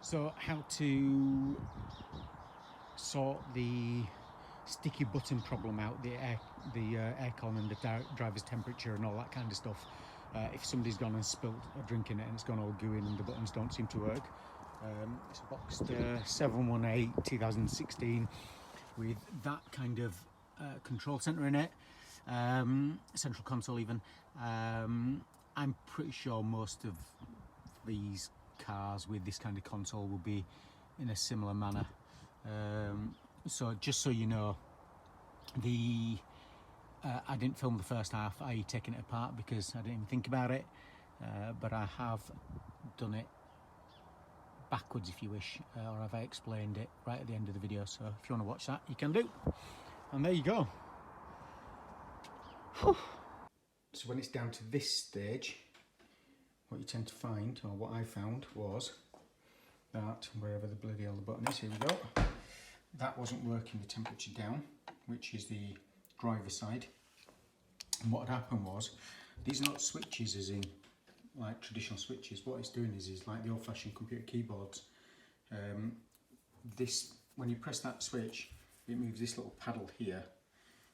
So how to sort the sticky button problem out, the aircon and the driver's temperature and all that kind of stuff. If somebody's gone and spilt a drink in it and it's gone all gooey and the buttons don't seem to work. It's a Boxster 718 2016 with that kind of control center in it, central console even. I'm pretty sure most of these cars with this kind of console will be in a similar manner. So just so you know, I didn't film the first half, i.e. taking it apart, because I didn't even think about it, but I have done it backwards if you wish, or have I explained it right at the end of the video. So if you want to watch that, you can do. And there you go. Whew. So when it's down to this stage, what you tend to find, or what I found, was that wherever the bloody hell the button is, here we go, that wasn't working the temperature down, which is the driver's side. And what had happened was, these are not switches as in like traditional switches. What it's doing is like the old-fashioned computer keyboards. When you press that switch, it moves this little paddle here,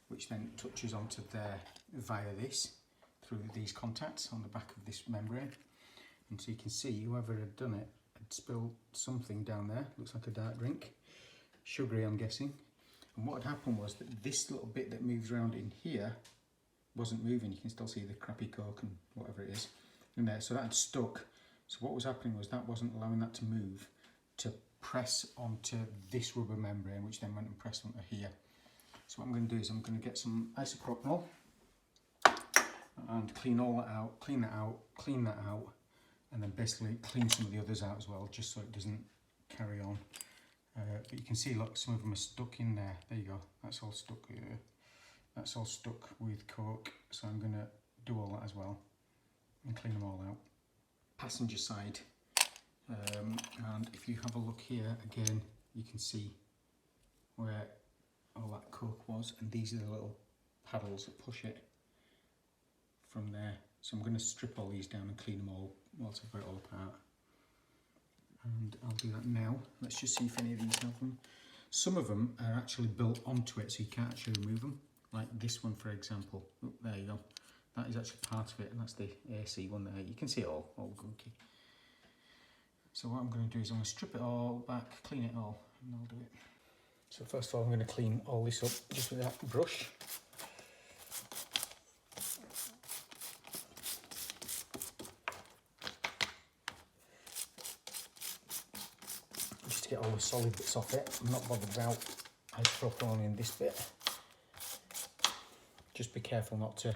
which then touches onto there via this, through these contacts on the back of this membrane. And so you can see whoever had done it had spilled something down there. Looks like a dark drink, sugary I'm guessing. And what had happened was that this little bit that moves around in here wasn't moving. You can still see the crappy Coke and whatever it is in there. So that had stuck. So what was happening was that wasn't allowing that to move, to press onto this rubber membrane, which then went and pressed onto here. So what I'm going to do is I'm going to get some isopropanol and clean all that out, clean that out, clean that out, and then basically clean some of the others out as well, just so it doesn't carry on. But you can see, look, some of them are stuck in there. There you go. That's all stuck. That's all stuck with Coke. So I'm going to do all that as well and clean them all out. Passenger side, and if you have a look here again, you can see where all that Coke was, and these are the little paddles that push it from there. So I'm going to strip all these down and clean them all, well, separate all apart. And I'll do that now. Let's just see if any of these have them. Some of them are actually built onto it, so you can't actually remove them. Like this one, for example. Oh, there you go. That is actually part of it, and that's the AC one there. You can see it all gunky. So what I'm going to do is I'm going to strip it all back, clean it all, and I'll do it. So first of all, I'm going to clean all this up just with that brush. Just to get all the solid bits off it. I'm not bothered about isopropyl in this bit. Just be careful not to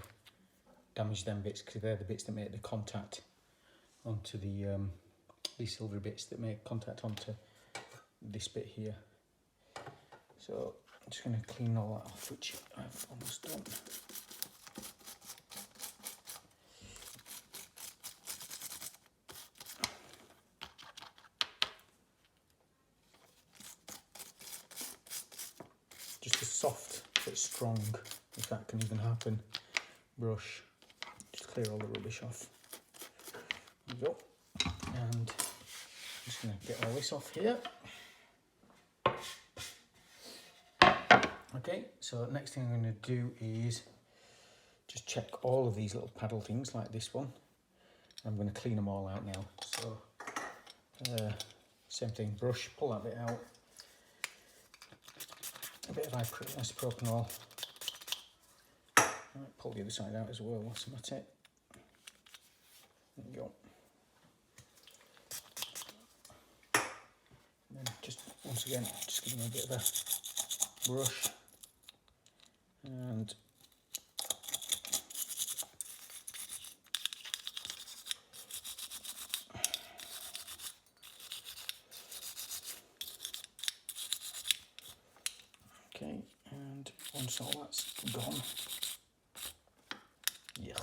damage them bits, because they're the bits that make the contact onto the these silver bits that make contact onto this bit here. So I'm just going to clean all that off, which I've almost done. Just a soft but strong, if that can even happen, brush. Just clear all the rubbish off. There we go. And I'm just going to get all this off here. Okay, so next thing I'm going to do is just check all of these little paddle things like this one. I'm going to clean them all out now. So same thing, brush, pull that bit out. A bit of isopropanol. Right, pull the other side out as well, whilst I'm at it. There we go. And then just once again, just give them a bit of a brush. And okay, and once all that's gone, yeah.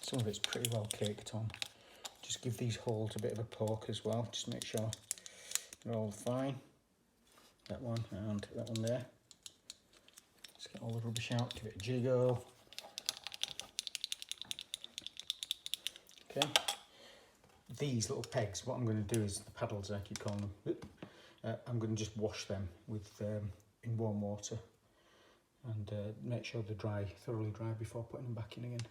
Some of it's pretty well caked on. Just give these holes a bit of a poke as well, just make sure they're all fine. That one and that one there. Just get all the rubbish out, give it a jiggle. Okay. These little pegs, what I'm going to do is, the paddles I keep calling them, I'm going to just wash them with in warm water and make sure they're dry, thoroughly dry, before putting them back in again.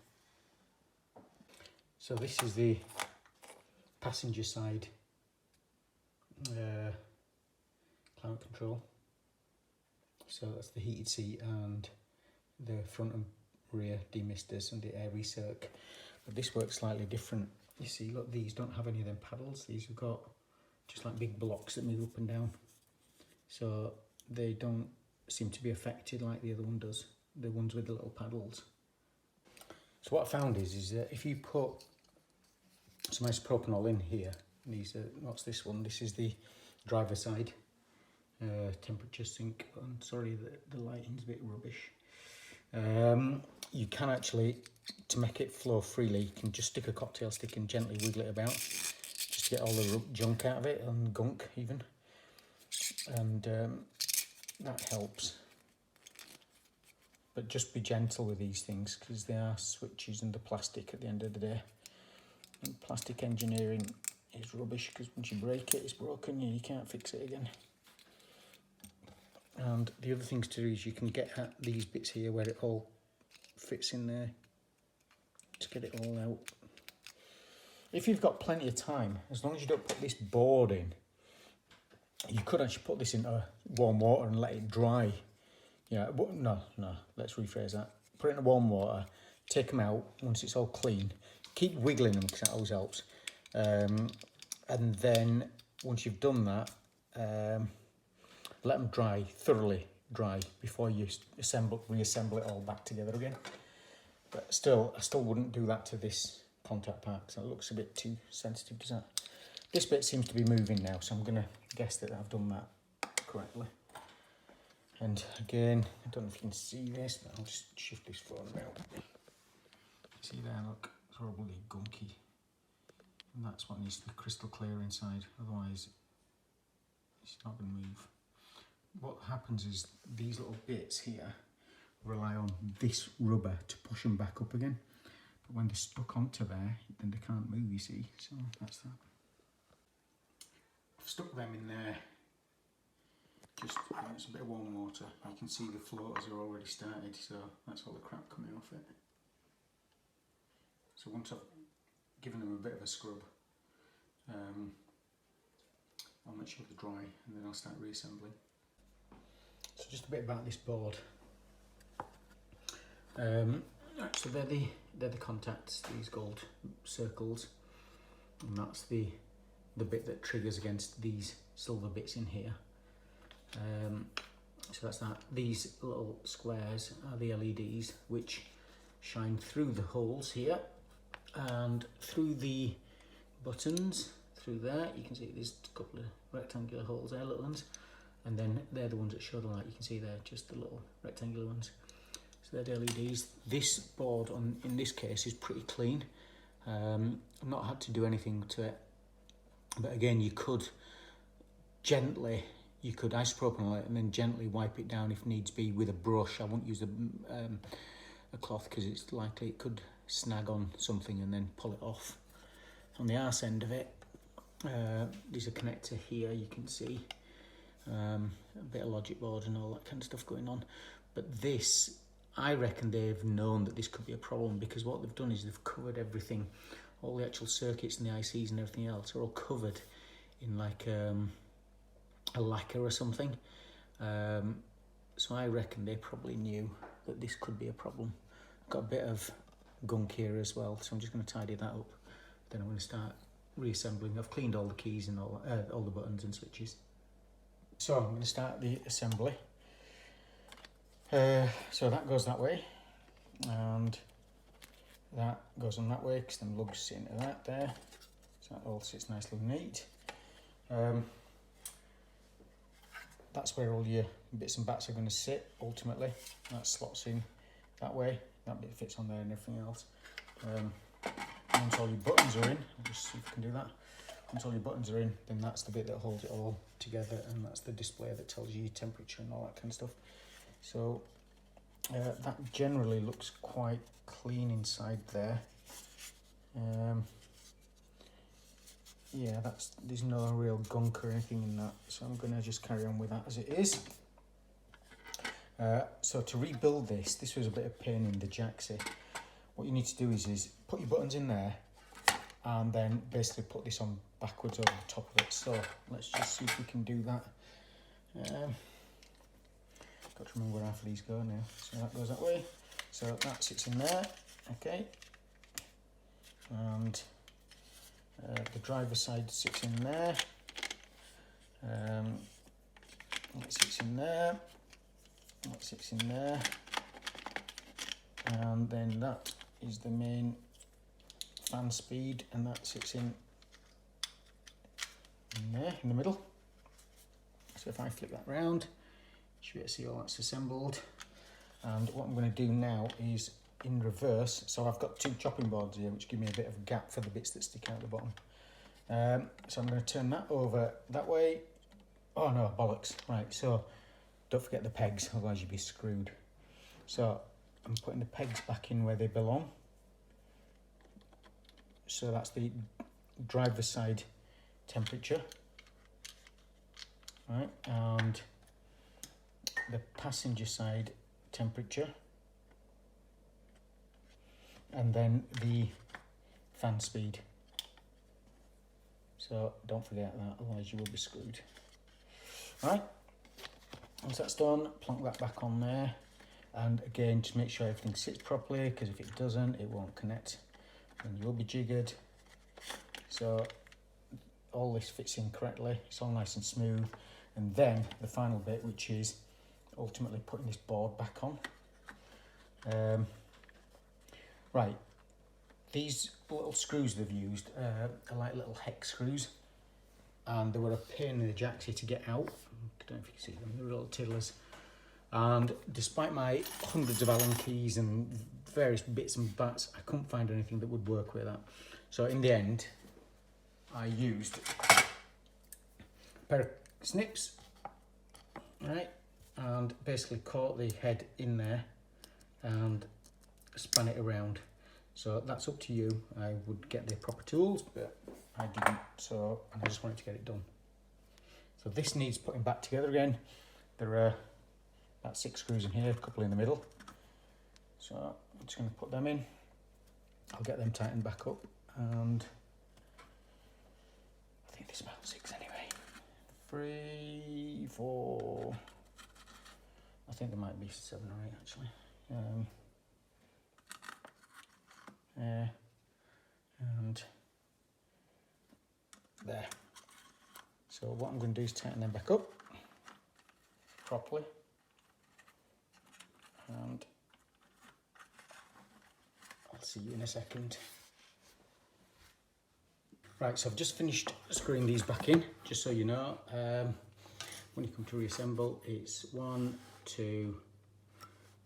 So this is the passenger side climate control. So that's the heated seat and the front and rear demisters and the air recirc. But this works slightly different. You see, look, these don't have any of them paddles. These have got just like big blocks that move up and down. So they don't seem to be affected like the other one does, the ones with the little paddles. So what I found is that if you put some isopropanol in here, these are, what's this one? This is the driver side temperature sync button. Sorry, the lighting's a bit rubbish. You can actually, to make it flow freely, you can just stick a cocktail stick and gently wiggle it about, just to get all the junk out of it, and gunk even, and that helps. But just be gentle with these things, because they are switches and the plastic at the end of the day. And plastic engineering is rubbish, because once you break it, it's broken and you can't fix it again. And the other things to do is you can get at these bits here where it all fits in there, to get it all out. If you've got plenty of time, as long as you don't put this board in, you could actually put this into warm water and let it dry. Yeah, no, let's rephrase that. Put it in warm water, take them out once it's all clean. Keep wiggling them, because that always helps. And then once you've done that, let them dry, thoroughly dry, before you reassemble it all back together again. But still, I still wouldn't do that to this contact part, because it looks a bit too sensitive, doesn't it? This bit seems to be moving now, so I'm going to guess that I've done that correctly. And again, I don't know if you can see this, but I'll just shift this phone about. See there, look, it's horribly gunky. And that's what needs to be crystal clear inside, otherwise it's not going to move. What happens is these little bits here rely on this rubber to push them back up again. But when they're stuck onto there, then they can't move, you see. So that's that. I've stuck them in there. Just it's a bit of warm water. You can see the floaters are already started, so that's all the crap coming off it. So once I've given them a bit of a scrub, I'll make sure they're dry, and then I'll start reassembling. So just a bit about this board. So they're the contacts, these gold circles, and that's the bit that triggers against these silver bits in here. So that's that. These little squares are the LEDs, which shine through the holes here and through the buttons. Through there, you can see there's a couple of rectangular holes there, little ones, and then they're the ones that show the light. You can see they're just the little rectangular ones. So they're the LEDs. This board, in this case, is pretty clean. I've not had to do anything to it, but again, you could isopropanol it and then gently wipe it down if needs be with a brush. I won't use a cloth, because it's likely it could snag on something, and then pull it off. On the arse end of it, there's a connector here, you can see a bit of logic board and all that kind of stuff going on. But this, I reckon they've known that this could be a problem, because what they've done is they've covered everything, all the actual circuits and the ICs and everything else are all covered in like a lacquer or something. So I reckon they probably knew that this could be a problem. I've got a bit of gunk here as well, so I'm just going to tidy that up. Then I'm going to start reassembling. I've cleaned all the keys and all the buttons and switches. So I'm going to start the assembly. So that goes that way, and that goes on that way, because then lugs into that there. So that all sits nicely neat. That's where all your bits and bats are going to sit ultimately. That slots in that way. That bit fits on there and everything else. Once all your buttons are in, I'll just see if I can do that. Once all your buttons are in, then that's the bit that holds it all together, and that's the display that tells you your temperature and all that kind of stuff. So that generally looks quite clean inside there. yeah, there's no real gunk or anything in that, so I'm going to just carry on with that as it is. So to rebuild this was a bit of pain in the jacksie. What you need to do is put your buttons in there and then basically put this on backwards over the top of it. So let's just see if we can do that. Got to remember where half of these go now. So that goes that way. So that sits in there, okay. And the driver's side sits in there. That sits in there. That sits in there. And then that is the main fan speed, and that sits in there in the middle. So if I flick that round, you should be able to see all that's assembled. And what I'm going to do now is in reverse. So I've got two chopping boards here which give me a bit of a gap for the bits that stick out the bottom. So I'm going to turn that over that way. Oh no, bollocks. Right, so don't forget the pegs, otherwise you'd be screwed. So I'm putting the pegs back in where they belong. So that's the driver's side temperature. Right, and the passenger side temperature. And then the fan speed. So don't forget that, otherwise you will be screwed. Right, once that's done, plonk that back on there. And again, just make sure everything sits properly, because if it doesn't, it won't connect and you will be jiggered. So all this fits in correctly, it's all nice and smooth. And then the final bit, which is ultimately putting this board back on. Right, these little screws they've used are like little hex screws, and they were a pain in the jacksie to get out. I don't know if you can see them, they're little tiddlers. And despite my hundreds of Allen keys and various bits and bats, I couldn't find anything that would work with that. So in the end, I used a pair of snips, right, and basically caught the head in there and span it around. So that's up to you. I would get the proper tools, but I didn't, so and I just wanted to get it done. So this needs putting back together again. There are about 6 screws in here, a couple in the middle. So I'm just going to put them in. I'll get them tightened back up, and I think there's about 6 anyway. 3, 4. I think there might be 7 or 8 actually. And there. So what I'm going to do is tighten them back up properly, and I'll see you in a second. Right, so I've just finished screwing these back in, just so you know. When you come to reassemble, it's 1, 2,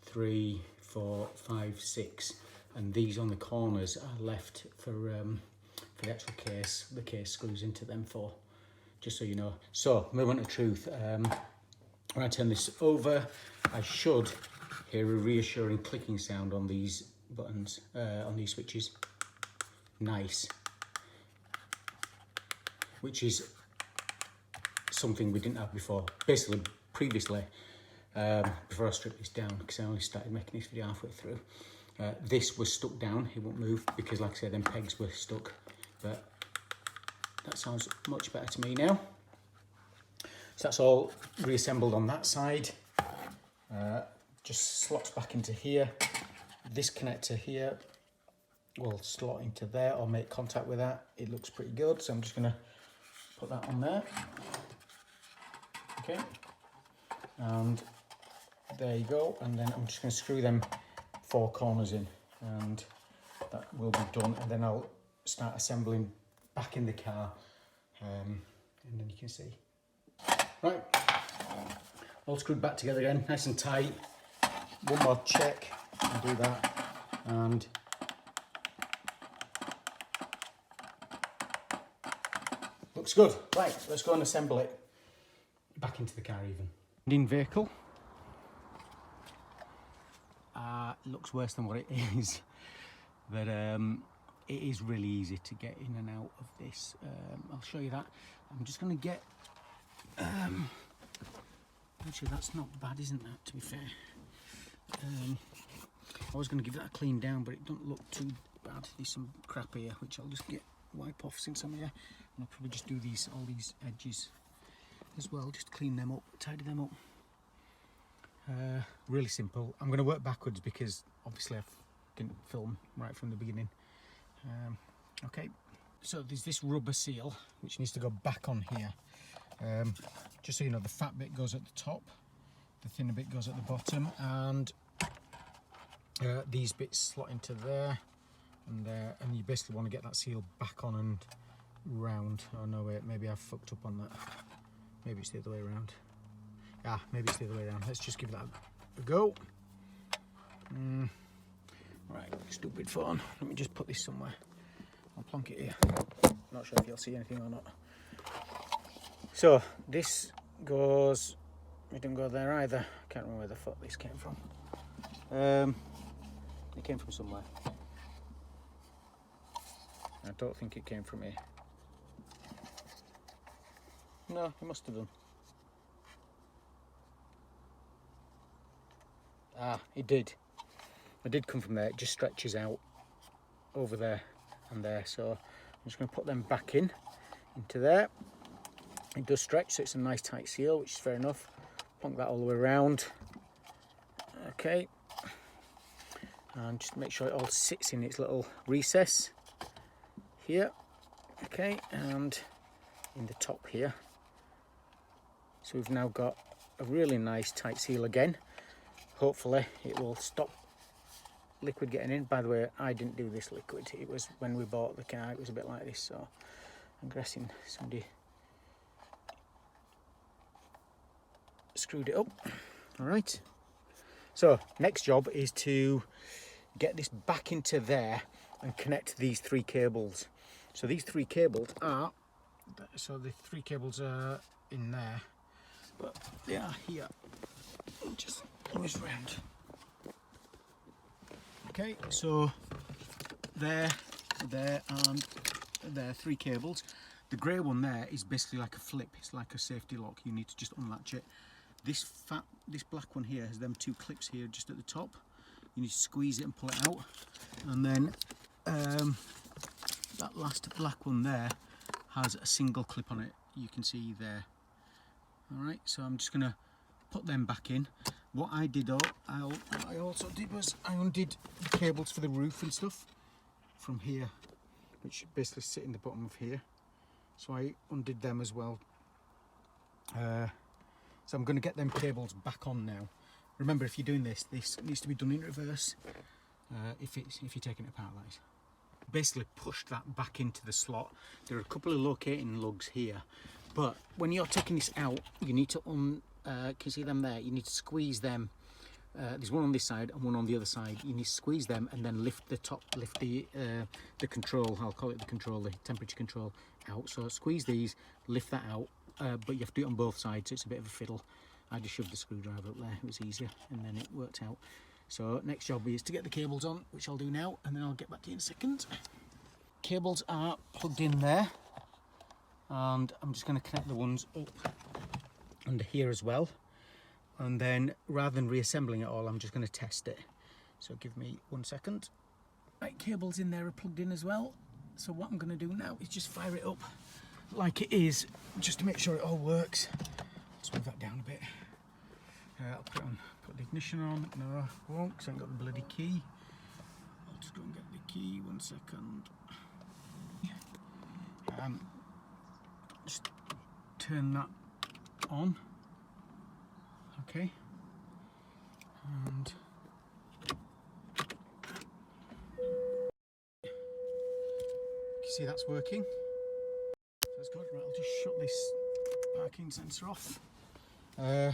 3, 4, 5, 6, and these on the corners are left for the actual case. The case screws into them for, just so you know. So, moment of truth. When I turn this over, I should hear a reassuring clicking sound on these buttons, on these switches. Nice. Which is something we didn't have before. Basically, previously, before I stripped this down, because I only started making this video halfway through, this was stuck down, it won't move, because like I said, them pegs were stuck. But that sounds much better to me now. So that's all reassembled on that side. Just slots back into here. This connector here will slot into there or make contact with that. It looks pretty good, so I'm just gonna put that on there. Okay, and there you go. And then I'm just gonna screw them 4 corners in, and that will be done. And then I'll start assembling back in the car, and then you can see. Right, all screwed back together again, nice and tight. One more check and do that, and looks good. Right, let's go and assemble it back into the car even. In vehicle. Looks worse than what it is, but it is really easy to get in and out of this. I'll show you that. I'm just going to get actually that's not bad, isn't that, to be fair. I was going to give that a clean down, but it doesn't look too bad. There's some crap here which I'll just wipe off since I'm here, and I'll probably just do all these edges as well, just clean them up, tidy them up. Really simple. I'm going to work backwards because obviously I didn't film right from the beginning. Okay, so there's this rubber seal which needs to go back on here. Just so you know, the fat bit goes at the top, the thinner bit goes at the bottom, and these bits slot into there and there, and you basically want to get that seal back on and round. Oh no, wait, maybe I've fucked up on that. Maybe it's the other way around. Ah, maybe it's the other way around. Let's just give that a go. Right, stupid phone. Let me just put this somewhere. I'll plonk it here. Not sure if you'll see anything or not. So this goes, it didn't go there either. I can't remember where the fuck this came from. It came from somewhere. I don't think it came from here. No, it must have done. Ah, it did. It did come from there. It just stretches out over there and there. So I'm just going to put them back into there. It does stretch, so it's a nice tight seal, which is fair enough. Plonk that all the way around. Okay. And just make sure it all sits in its little recess here. Okay, and in the top here. So we've now got a really nice tight seal again. Hopefully it will stop liquid getting in. By the way, I didn't do this liquid. It was when we bought the car, it was a bit like this, so I'm guessing somebody screwed it up. All right. So next job is to get this back into there and connect these three cables. So these three cables are, so the three cables are in there, but they are here. Just always round. Okay, so there, and there, three cables. The grey one there is basically like a flip. It's like a safety lock. You need to just unlatch it. This black one here has them two clips here just at the top. You need to squeeze it and pull it out, and then that last black one there has a single clip on it. You can see there. All right, so I'm just gonna put them back in. What I did, I also did was I undid the cables for the roof and stuff from here, which basically sit in the bottom of here. So I undid them as well. So I'm going to get them cables back on now. Remember, if you're doing this needs to be done in reverse. If you're taking it apart, like basically pushed that back into the slot. There are a couple of locating lugs here, but when you're taking this out, you need to can you see them there? You need to squeeze them. There's one on this side and one on the other side. You need to squeeze them and then lift the top, lift the control. I'll call it the control, the temperature control out. So squeeze these, lift that out, but you have to do it on both sides. So it's a bit of a fiddle. I just shoved the screwdriver up there. It was easier, and then it worked out. So next job is to get the cables on, which I'll do now, and then I'll get back to you in a second. Cables are plugged in there, and I'm just going to connect the ones up under here as well, and then rather than reassembling it all, I'm just going to test it. So give me 1 second. Right, cables in there are plugged in as well. So what I'm going to do now is just fire it up like it is, just to make sure it all works. Let's move that down a bit. I'll put the ignition on. No, I won't, because I haven't got the bloody key. I'll just go and get the key. 1 second. Just turn that on. Okay. And you see that's working. That's good. Right, I'll just shut this parking sensor off.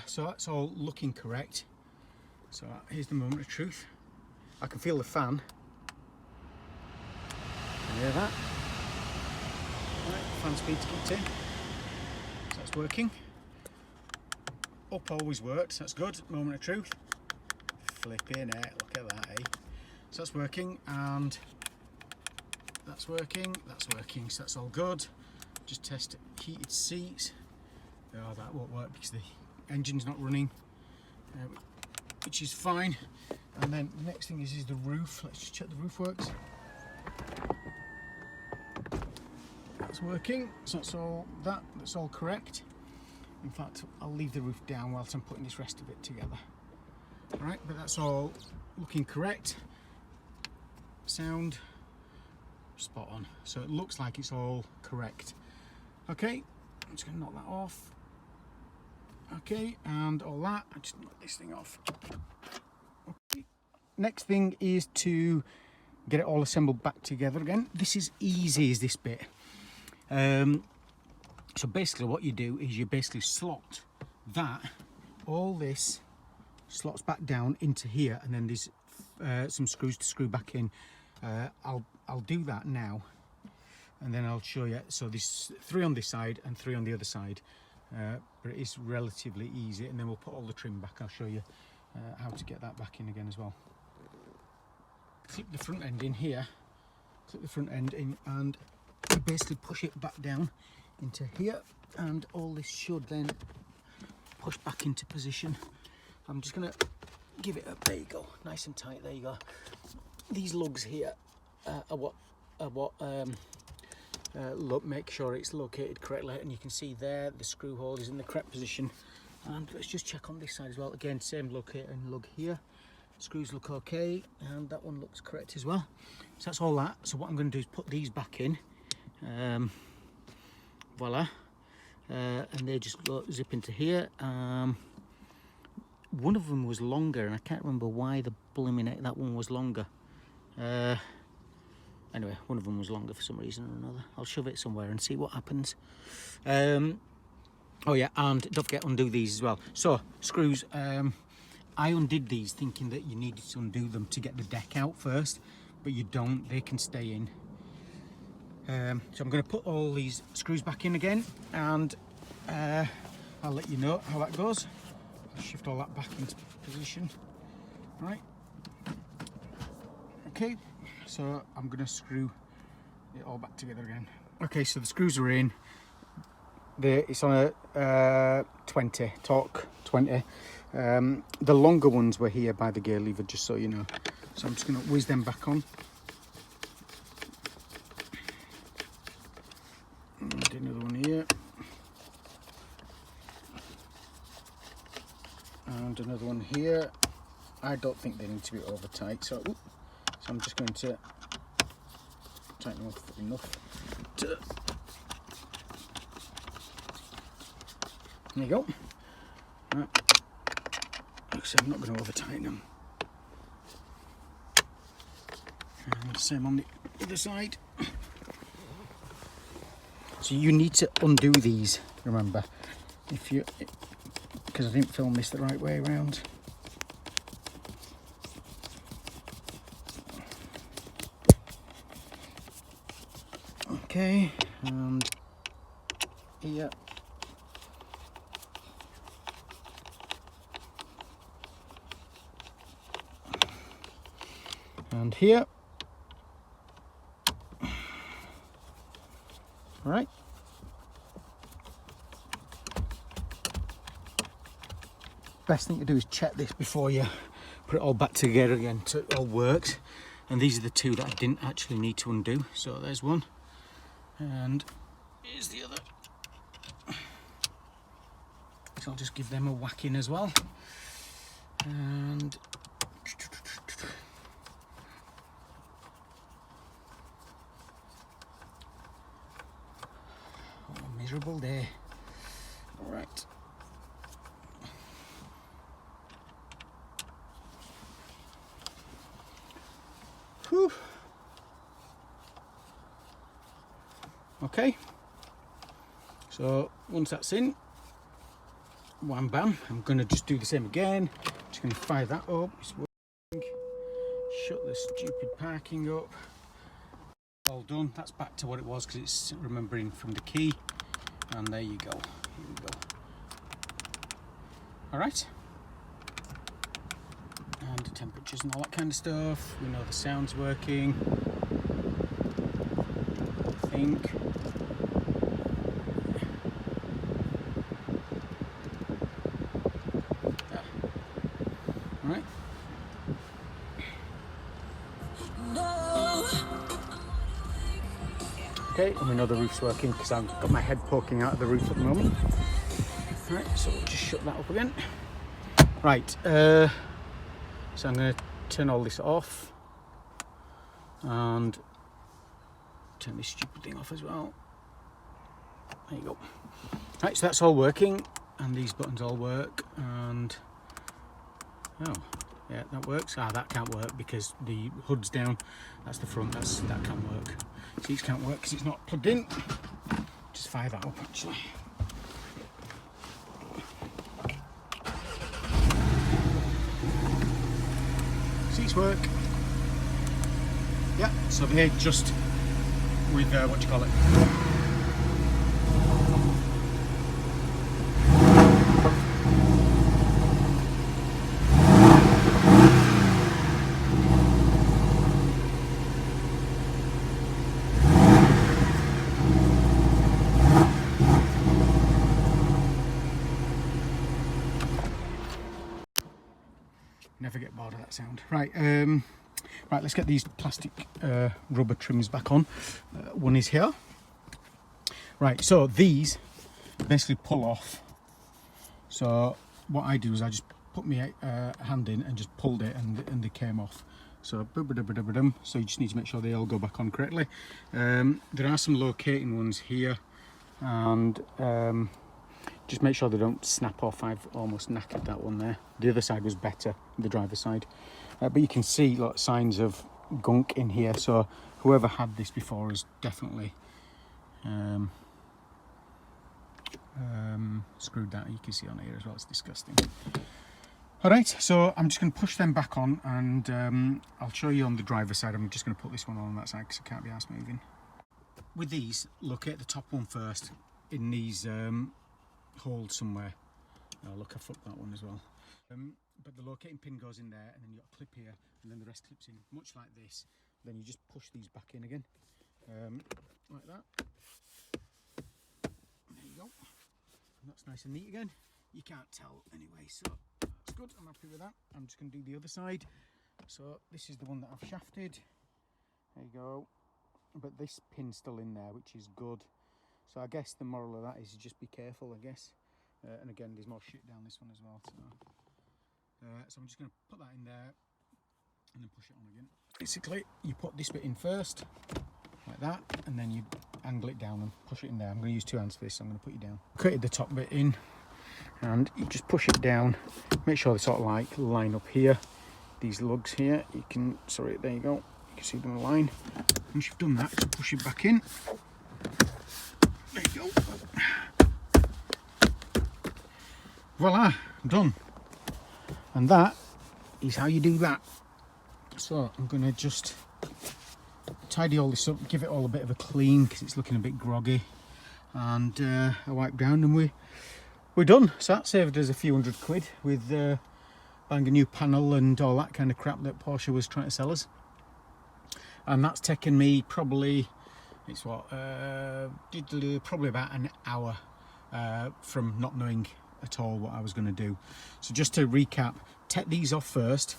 So that's all looking correct. So here's the moment of truth. I can feel the fan. Can you hear that? Right, fan speed's kicked in. So that's working. Up always works, that's good. Moment of truth. Flipping it, look at that, eh? So that's working, and that's working, so that's all good. Just test heated seats. Oh, that won't work because the engine's not running, which is fine. And then the next thing is the roof. Let's just check the roof works. That's working, so that's all correct. In fact, I'll leave the roof down whilst I'm putting this rest of it together. Alright, but that's all looking correct. Sound spot on. So it looks like it's all correct. Okay, I'm just going to knock that off. Okay, and all that, I just knock this thing off. Okay. Next thing is to get it all assembled back together again. This is easy as this bit. So basically what you do is you basically slot that, all this slots back down into here, and then there's some screws to screw back in. I'll do that now, and then I'll show you. So there's 3 on this side and 3 on the other side, but it is relatively easy, and then we'll put all the trim back. I'll show you how to get that back in again as well. Clip the front end in here, clip the front end in, and you basically push it back down into here, and all this should then push back into position. I'm just going to give it a, there you go, nice and tight, there you go. These lugs here are what look, make sure it's located correctly, and you can see there the screw hole is in the correct position. And let's just check on this side as well. Again, same locator and lug here. Screws look okay, and that one looks correct as well. So that's all that. So what I'm going to do is put these back in. Voila, and they just go, zip into here. One of them was longer, and I can't remember why the blooming heck that one was longer. Anyway, one of them was longer for some reason or another. I'll shove it somewhere and see what happens. Oh yeah, and don't forget undo these as well. So screws, I undid these thinking that you needed to undo them to get the deck out first, but you don't, they can stay in. So I'm going to put all these screws back in again, and I'll let you know how that goes. I'll shift all that back into position. Right. Okay, so I'm going to screw it all back together again. Okay, so the screws are in. It's on a 20, torque 20. The longer ones were here by the gear lever, just so you know. So I'm just going to whiz them back on. And another one here. And another one here. I don't think they need to be over tight, so I'm just going to tighten them up enough to, there you go. Right. Like I said, I'm not going to over tighten them. And same on the other side. So you need to undo these, remember, because I didn't film this the right way around. Okay, and here. And here. All right. Best thing to do is check this before you put it all back together again so it all works. And these are the 2 that I didn't actually need to undo. So there's one, and here's the other. So I'll just give them a whack in as well. And oh, miserable day. All right. Whew. Okay, so once that's in, wham bam, I'm going to just do the same again. Just going to fire that up. It's working. Shut the stupid parking up. All done. That's back to what it was because it's remembering from the key. And there you go. Here we go. All right. And the temperatures and all that kind of stuff. We know the sound's working. think. Right. Okay, and we know the roof's working because I've got my head poking out of the roof at the moment. Right, so we'll just shut that up again. Right, so I'm going to turn all this off and turn this stupid thing off as well. There you go. Right, so that's all working, and these buttons all work, and oh, yeah, that works. Ah, that can't work because the hood's down. That's the front. That can't work. Seats can't work because it's not plugged in. Just fire that up actually. Seats work. Yeah, so they just with what do you call it? Never get bored of that sound. Right, right. Let's get these plastic rubber trims back on. One is here. Right, so these basically pull off. So what I do is I just put my hand in and just pulled it, and they came off. So so you just need to make sure they all go back on correctly. There are some locating ones here, and just make sure they don't snap off. I've almost knackered that one there. The other side was better, the driver's side. But you can see like signs of gunk in here. So whoever had this before has definitely screwed that. You can see on here as well, it's disgusting. All right, so I'm just going to push them back on, and I'll show you on the driver's side. I'm just going to put this one on that side because I can't be arsed moving. With these, locate the top one first in these hold somewhere. Oh look, I fucked that one as well. But the locating pin goes in there, and then you've got a clip here, and then the rest clips in, much like this. Then you just push these back in again, like that. There you go. And that's nice and neat again. You can't tell anyway, so that's good. I'm happy with that. I'm just going to do the other side. So this is the one that I've shafted. There you go. But this pin's still in there, which is good. So I guess the moral of that is just be careful, I guess. And again, there's more shit down this one as well. So I'm just going to put that in there and then push it on again. Basically, you put this bit in first, like that, and then you angle it down and push it in there. I'm going to use two hands for this, so I'm going to put you down. Created the top bit in, and you just push it down. Make sure they sort of like line up here. These lugs here, you can, sorry, there you go. You can see them align. Once you've done that, just push it back in. There you go. Voila, done. And that is how you do that. So I'm going to just tidy all this up, give it all a bit of a clean because it's looking a bit groggy, and I wipe down, and we're done. So that saved us a few £100 with buying a new panel and all that kind of crap that Porsche was trying to sell us. And that's taken me probably, it's what, probably about an hour from not knowing at all what I was going to do. So just to recap, take these off first,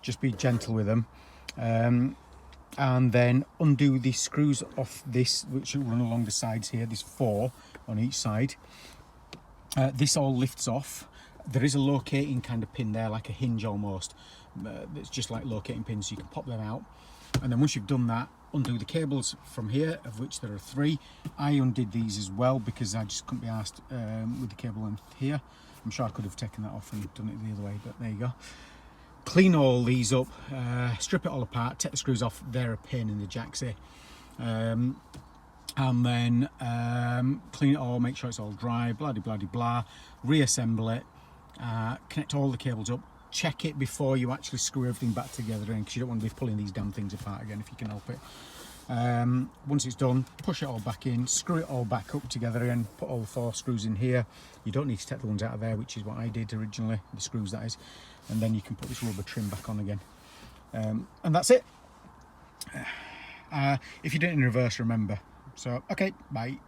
just be gentle with them, and then undo the screws off this, which run along the sides here. There's 4 on each side. This all lifts off. There is a locating kind of pin there, like a hinge almost. It's just like locating pins, so you can pop them out. And then once you've done that, undo the cables from here, of which there are 3. I undid these as well because I just couldn't be asked with the cable length here. I'm sure I could have taken that off and done it the other way, but there you go. Clean all these up, strip it all apart, take the screws off. They're a pain in the jacksy. And then clean it all, make sure it's all dry, blah blah blah blah. Reassemble it, connect all the cables up. Check it before you actually screw everything back together again, because you don't want to be pulling these damn things apart again if you can help it. Once it's done, push it all back in, screw it all back up together again, put all the 4 screws in here. You don't need to take the ones out of there, which is what I did originally, the screws that is, and then you can put this rubber trim back on again, and that's it. If you do it in reverse, remember, So, okay, bye.